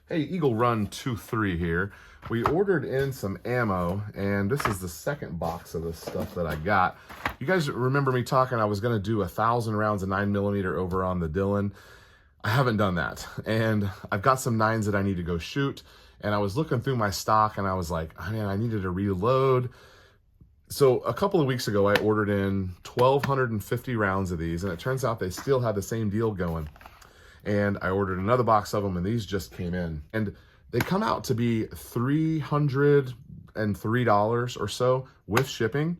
Hey, Eagle Run 23 here. We ordered in some ammo, and this is the second box of the stuff that I got. You guys remember me talking I was going to do 1,000 rounds of 9mm over on the Dillon. I haven't done that, and I've got some 9s that I need to go shoot, and I was looking through my stock, and I was like, oh, man, I needed to reload. So a couple of weeks ago, I ordered in 1,250 rounds of these, and it turns out they still had the same deal going. And I ordered another box of them, and these just came in. And they come out to be $303 or so with shipping.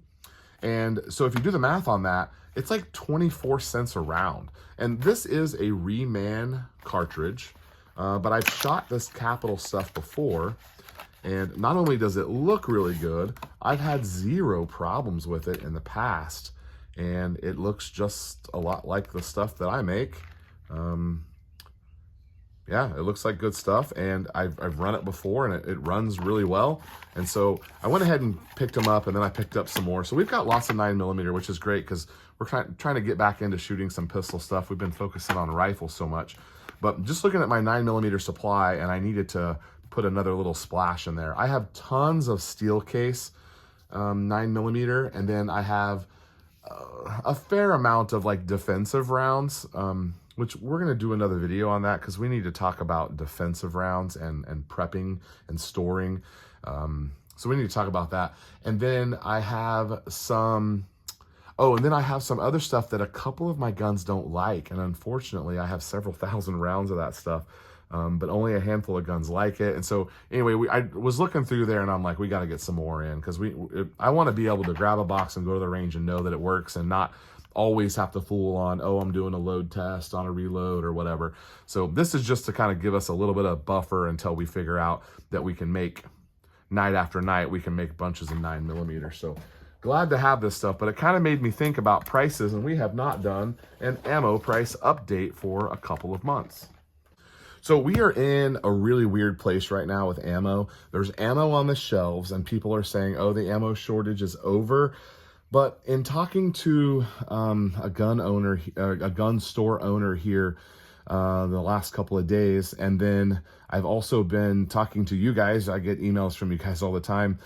And so if you do the math on that, it's like 24 cents a round. And this is a Reman cartridge, but I've shot this Capital stuff before. And not only does it look really good, I've had zero problems with it in the past. And it looks just a lot like the stuff that I make. Yeah, it looks like good stuff, and I've run it before, and it runs really well. And so I went ahead and picked them up, and then I picked up some more. So we've got lots of 9mm, which is great because we're trying to get back into shooting some pistol stuff. We've been focusing on rifles so much. But just looking at my 9mm supply, and I needed to put another little splash in there. I have tons of steel case 9mm, and then I have a fair amount of like defensive rounds, which we're going to do another video on that because we need to talk about defensive rounds and prepping and storing. So we need to talk about that. And then I have some, and then I have some other stuff that a couple of my guns don't like. And unfortunately, I have several thousand rounds of that stuff, but only a handful of guns like it. And so anyway, I was looking through there and I'm like, we got to get some more in because I want to be able to grab a box and go to the range and know that it works and not always have to fool on, oh, I'm doing a load test on a reload or whatever. So this is just to kind of give us a little bit of buffer until we figure out that we can make night after night, we can make bunches of 9mm. So glad to have this stuff, but it kind of made me think about prices, and we have not done an ammo price update for a couple of months. So we are in a really weird place right now with ammo. There's ammo on the shelves and people are saying, oh, the ammo shortage is over. But in talking to a gun store owner here the last couple of days, and then I've also been talking to you guys. I get emails from you guys all the time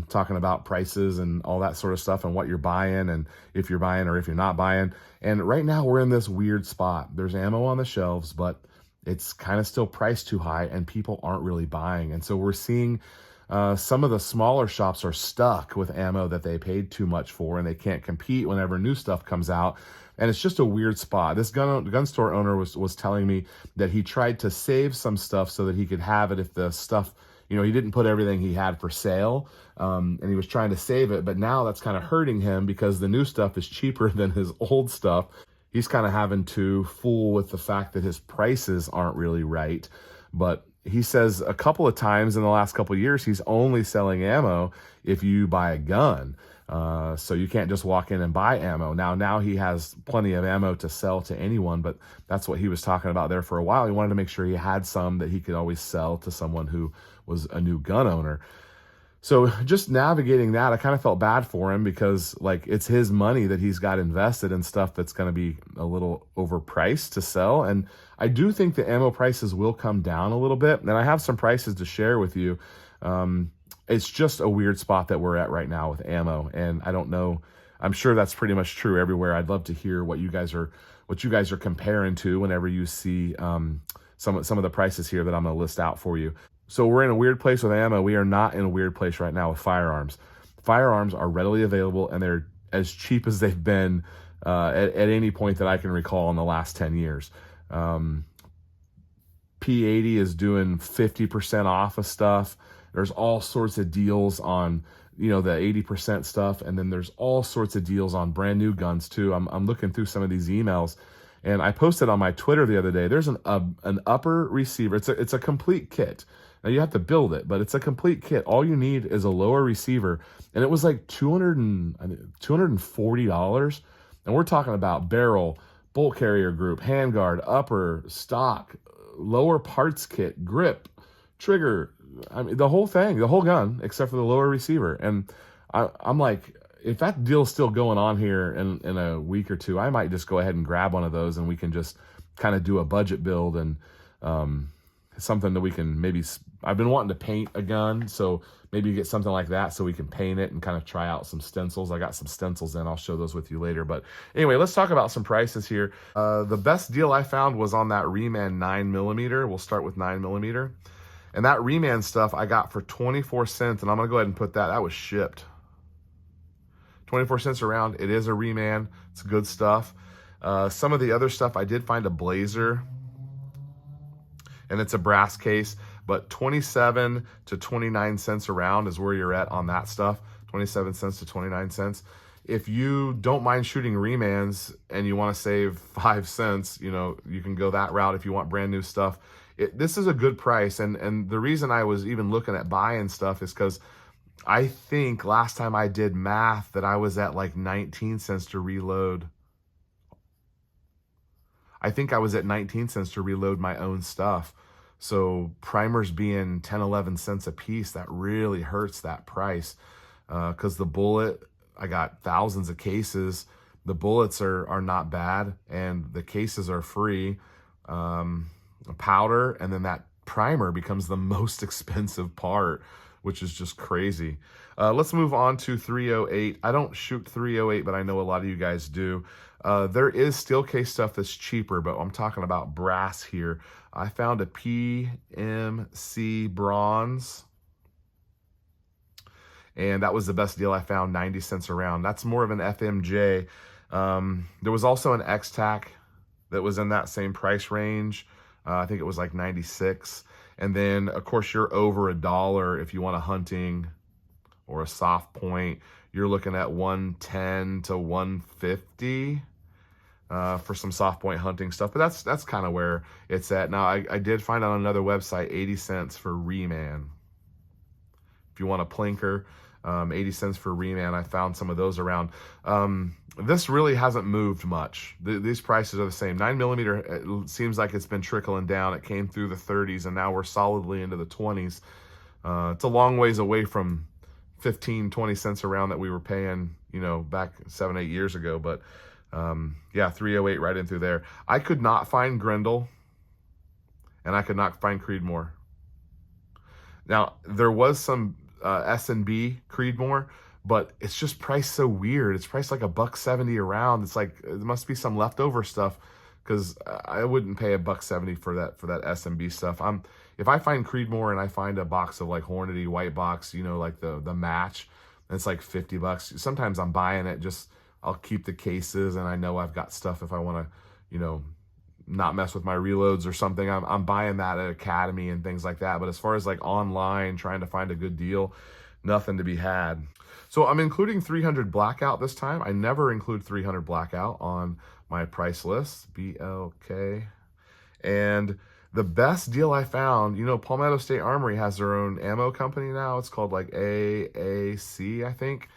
talking about prices and all that sort of stuff and what you're buying and if you're buying or if you're not buying. And right now we're in this weird spot. There's ammo on the shelves, but it's kind of still priced too high and people aren't really buying. And so we're seeing some of the smaller shops are stuck with ammo that they paid too much for, and they can't compete whenever new stuff comes out. And it's just a weird spot. This gun store owner was telling me that he tried to save some stuff so that he could have it if the stuff, he didn't put everything he had for sale, and he was trying to save it. But now that's kind of hurting him because the new stuff is cheaper than his old stuff. He's kind of having to fool with the fact that his prices aren't really right. But he says a couple of times in the last couple of years, he's only selling ammo if you buy a gun. So you can't just walk in and buy ammo. Now he has plenty of ammo to sell to anyone, but that's what he was talking about there for a while. He wanted to make sure he had some that he could always sell to someone who was a new gun owner. So just navigating that, I kind of felt bad for him because it's his money that he's got invested in stuff that's going to be a little overpriced to sell. And I do think the ammo prices will come down a little bit. And I have some prices to share with you. It's just a weird spot that we're at right now with ammo. And I don't know, I'm sure that's pretty much true everywhere. I'd love to hear what you guys are comparing to whenever you see some of the prices here that I'm going to list out for you. So we're in a weird place with ammo. We are not in a weird place right now with firearms. Firearms are readily available and they're as cheap as they've been at any point that I can recall in the last 10 years. P80 is doing 50% off of stuff. There's all sorts of deals on, the 80% stuff. And then there's all sorts of deals on brand new guns too. I'm looking through some of these emails. And I posted on my Twitter the other day, there's an upper receiver. It's a complete kit. Now you have to build it, but it's a complete kit. All you need is a lower receiver. And it was like $240. And we're talking about barrel, bolt carrier group, handguard, upper, stock, lower parts kit, grip, trigger. I mean, the whole thing, the whole gun, except for the lower receiver. And I'm like, if that deal's still going on here in a week or two, I might just go ahead and grab one of those and we can just kind of do a budget build and something that we can maybe, I've been wanting to paint a gun, so maybe get something like that so we can paint it and kind of try out some stencils. I got some stencils in, I'll show those with you later. But anyway, let's talk about some prices here. The best deal I found was on that Reman 9mm. We'll start with 9mm. And that Reman stuff I got for 24 cents, and I'm gonna go ahead and put that was shipped. 24 cents a round. It is a Reman, it's good stuff. Some of the other stuff, I did find a Blazer, and it's a brass case, but 27 to 29 cents a round is where you're at on that stuff. 27 cents to 29 cents. If you don't mind shooting Remans and you want to save 5 cents, you know, you can go that route if you want brand new stuff. This is a good price, and the reason I was even looking at buying stuff is because I think last time I did math that I was at like 19 cents to reload. I think I was at 19 cents to reload my own stuff. So primers being 10, 11 cents a piece, that really hurts that price. Because the bullet, I got thousands of cases. The bullets are not bad, and the cases are free. Powder, and then that primer becomes the most expensive part, which is just crazy. Let's move on to 308. I don't shoot 308, but I know a lot of you guys do. There is steel case stuff that's cheaper, but I'm talking about brass here. I found a PMC bronze, and that was the best deal I found, 90 cents a round. That's more of an FMJ. There was also an X-Tac that was in that same price range. I think it was like 96. And then, of course, you're over $1 if you want a hunting or a soft point. You're looking at 110 to 150 for some soft point hunting stuff. But that's kind of where it's at. Now, I did find on another website 80 cents for Reman. If you want a plinker, 80 cents for Reman. I found some of those around. This really hasn't moved much. These prices are the same. 9mm, it seems like it's been trickling down. It came through the 30s, and now we're solidly into the 20s. It's a long ways away from 15, 20 cents a round that we were paying, you know, back 7, 8 years ago. But yeah, 308 right in through there. I could not find Grendel, and I could not find Creedmoor. Now, there was some S&B Creedmoor, but it's just priced so weird. It's priced like $1.70 a round. It's like, it must be some leftover stuff, because I wouldn't pay $1.70 for that S&B stuff. If I find Creedmoor and I find a box of like Hornady white box, you know, like the match, and it's like $50. Sometimes I'm buying it, just I'll keep the cases, and I know I've got stuff if I want to, you know, not mess with my reloads or something. I'm buying that at Academy and things like that. But as far as like online trying to find a good deal, nothing to be had. So I'm including 300 blackout this time. I never include 300 blackout on my price list, BLK. And the best deal I found, you know, Palmetto State Armory has their own ammo company now. It's called like AAC, I think.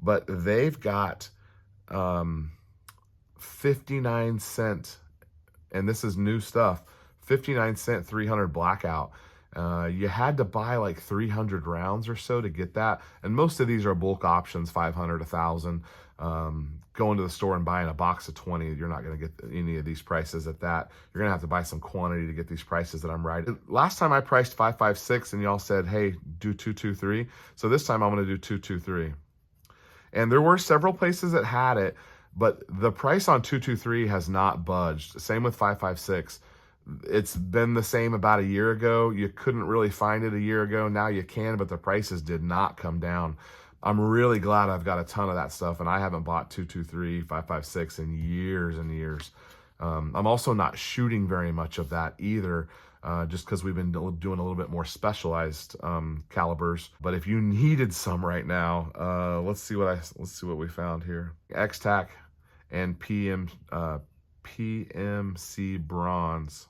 But they've got 59 cent, and this is new stuff, 59 cent 300 blackout. You had to buy like 300 rounds or so to get that, and most of these are bulk options, 500, 1,000. Going to the store and buying a box of 20, you're not going to get any of these prices at that. You're going to have to buy some quantity to get these prices that I'm writing. Last time I priced 556, and y'all said, hey, do 223. So this time I'm going to do 223. And there were several places that had it, but the price on 223 has not budged. Same with 556. It's been the same about a year ago. You couldn't really find it a year ago. Now you can, but the prices did not come down. I'm really glad I've got a ton of that stuff, and I haven't bought 223, 556 in years and years. I'm also not shooting very much of that either, just because we've been doing a little bit more specialized calibers. But if you needed some right now, let's see what we found here. X-Tac and PMC bronze.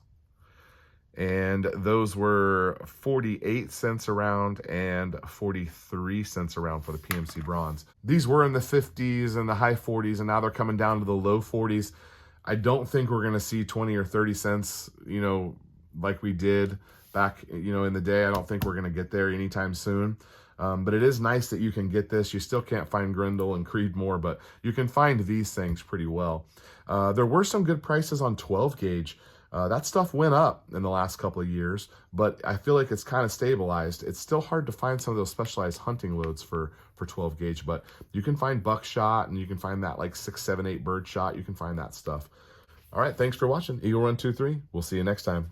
And those were 48 cents a round and 43 cents a round for the PMC bronze. These were in the 50s and the high 40s, and now they're coming down to the low 40s. I don't think we're going to see 20 or 30 cents, you know, like we did back, you know, in the day. I don't think we're going to get there anytime soon. But it is nice that you can get this. You still can't find Grendel and Creedmoor, but you can find these things pretty well. There were some good prices on 12 gauge. That stuff went up in the last couple of years, but I feel like it's kind of stabilized. It's still hard to find some of those specialized hunting loads for 12 gauge, but you can find buckshot, and you can find that like 6, 7, 8 bird shot. You can find that stuff. All right, thanks for watching Eagle Run 2-3. We'll see you next time.